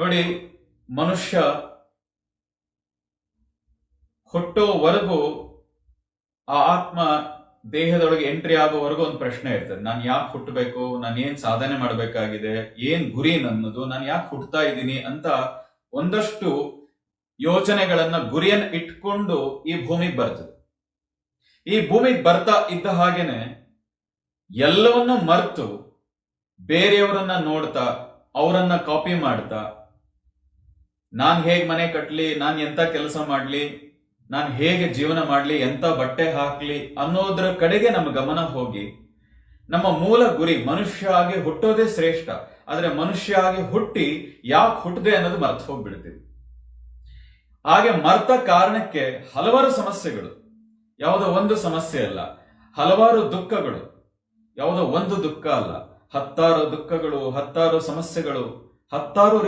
ನೋಡಿ, ಮನುಷ್ಯ ಹುಟ್ಟೋವರೆಗೂ ಆ ಆತ್ಮ ದೇಹದೊಳಗೆ ಎಂಟ್ರಿ ಆಗೋವರೆಗೂ ಒಂದು ಪ್ರಶ್ನೆ ಇರ್ತದೆ. ನಾನು ಯಾಕೆ ಹುಟ್ಟಬೇಕು, ನಾನು ಏನ್ ಸಾಧನೆ ಮಾಡಬೇಕಾಗಿದೆ, ಏನ್ ಗುರಿ ನನ್ನದು, ನಾನು ಯಾಕೆ ಹುಟ್ಟತಾ ಇದ್ದೀನಿ ಅಂತ ಒಂದಷ್ಟು ಯೋಚನೆಗಳನ್ನ, ಗುರಿಯನ್ನ ಇಟ್ಕೊಂಡು ಈ ಭೂಮಿಗೆ ಬರ್ತದೆ. ಈ ಭೂಮಿಗೆ ಬರ್ತಾ ಇದ್ದ ಹಾಗೇನೆ ಎಲ್ಲವನ್ನೂ ಮರೆತು ಬೇರೆಯವರನ್ನ ನೋಡ್ತಾ, ಅವರನ್ನ ಕಾಪಿ ಮಾಡ್ತಾ, ನಾನ್ ಹೇಗ್ ಮನೆ ಕಟ್ಲಿ, ನಾನ್ ಎಂತ ಕೆಲಸ ಮಾಡ್ಲಿ, ನಾನು ಹೇಗೆ ಜೀವನ ಮಾಡ್ಲಿ, ಎಂತ ಬಟ್ಟೆ ಹಾಕ್ಲಿ ಅನ್ನೋದ್ರ ಕಡೆಗೆ ನಮ್ಮ ಗಮನ ಹೋಗಿ ನಮ್ಮ ಮೂಲ ಗುರಿ ಮನುಷ್ಯ ಆಗಿ ಹುಟ್ಟೋದೇ ಶ್ರೇಷ್ಠ, ಆದ್ರೆ ಮನುಷ್ಯ ಆಗಿ ಹುಟ್ಟಿ ಯಾಕೆ ಹುಟ್ಟದೆ ಅನ್ನೋದು ಮರ್ತು ಹೋಗ್ಬಿಡ್ತೀವಿ. ಹಾಗೆ ಮರ್ತ ಕಾರಣಕ್ಕೆ ಹಲವಾರು ಸಮಸ್ಯೆಗಳು, ಯಾವುದೋ ಒಂದು ಸಮಸ್ಯೆ ಅಲ್ಲ, ಹಲವಾರು ದುಃಖಗಳು, ಯಾವುದೋ ಒಂದು ದುಃಖ ಅಲ್ಲ, ಹತ್ತಾರು ದುಃಖಗಳು, ಹತ್ತಾರು ಸಮಸ್ಯೆಗಳು, ಹತ್ತಾರು